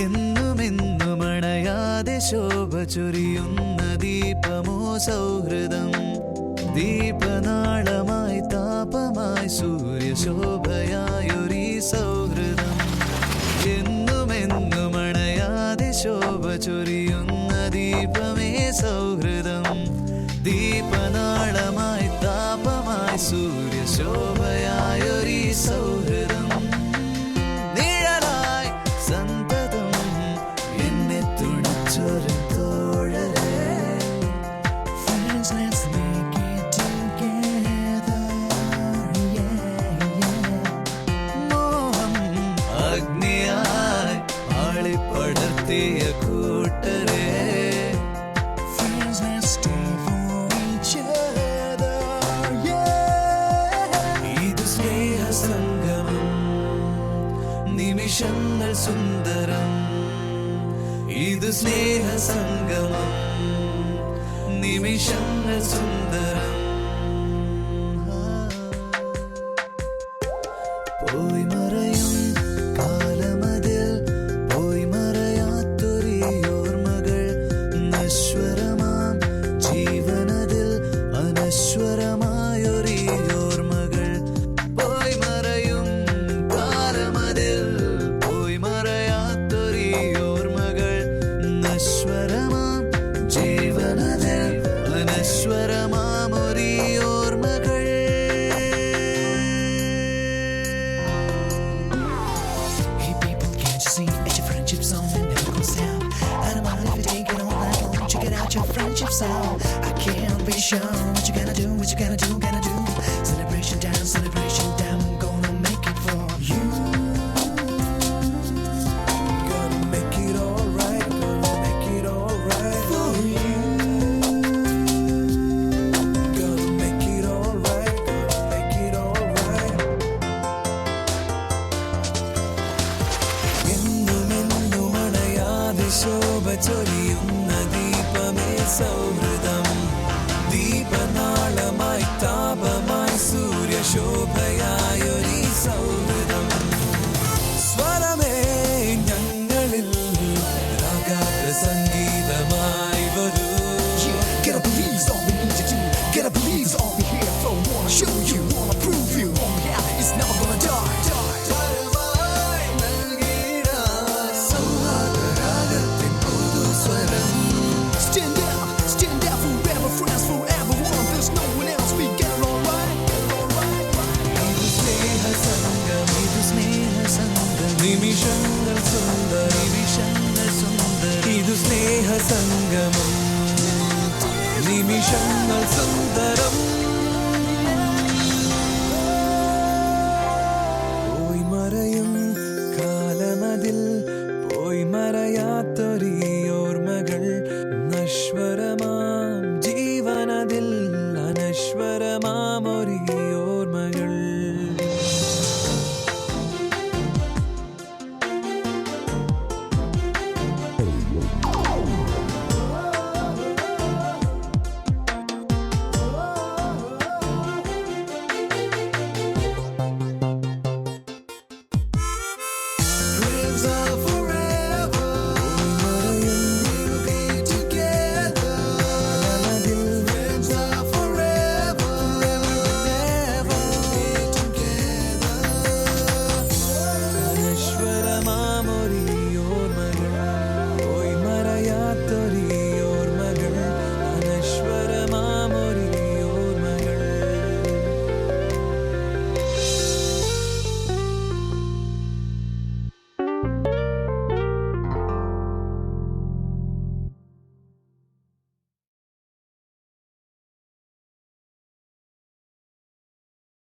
എന്നുമെന്നുമണയാതെ ശോഭ ചൊരിയുന്ന ദീപമോ സൗഹൃദം. ദീപനാളമായി താപമായി സൂര്യശോഭയായൊരീ സൗഹൃദം. എന്നുമെന്നുമണയാതെ ശോഭ ചൊരിയുന്ന ദീപമേ സൗഹൃദം. ദീപനാളമായി താപമായി സൂര്യശോഭയായൊരീ സൗഹൃദം. പടർത്തിയ കൂട്ടരെ ഇത് സ്നേഹസംഗമം. നിമിഷങ്ങൾ സുന്ദരം. ഇത് സ്നേഹസംഗമം. നിമിഷങ്ങൾ സുന്ദരം. പോയി മറയും കാലമതിൽ പോയി മറയാത്തൊരീ ഓർമ്മകൾ. നശ്വരമാം ജീവനതിൽ അനശ്വരമായൊരീ ഓർമ്മകൾ. പോയി മറയും കാലമതിൽ പോയി മറയാത്തൊരീ ഓർമ്മകൾ. നശ്വരമാം ജീവനതിൽ അനശ്വരമാം ഒരീ ഓർമ്മകൾ. Your friendship sound, I can't be sure what you gonna do, what you gonna do, gonna do. Celebration time, I'm gonna make it for you. Gonna make it alright, gonna make it alright for you. Gonna make it alright, gonna make it alright. എന്നും അണയാതെ ശോഭ ചൊരിയുന്ന ദീപമേ സൗഹൃദം. ദീപനാളമായി താപമായി സൂര്യശോഭയായൊരീ സൗഹൃദം. സ്വരമേ ഞങ്ങളിൽ രാഗാത്ര സംഗീതമായി വരൂ. Get up, please, all we need to do. Get up, please, all we here for. Wanna show you, wanna prove you. Oh yeah, it's never gonna die. നിമിഷങ്ങൾ സുന്ദരം. ഇത് സ്നേഹസംഗമം. നിമിഷങ്ങൾ സുന്ദരം. പോയി മറയും കാലമതിൽ പോയി മറയാത്തൊരീ ഓർമ്മകൾ. നശ്വരമാം ജീവനതിൽ അനശ്വരമാം ഒരീ ഓർമ്മകൾ. Dreams are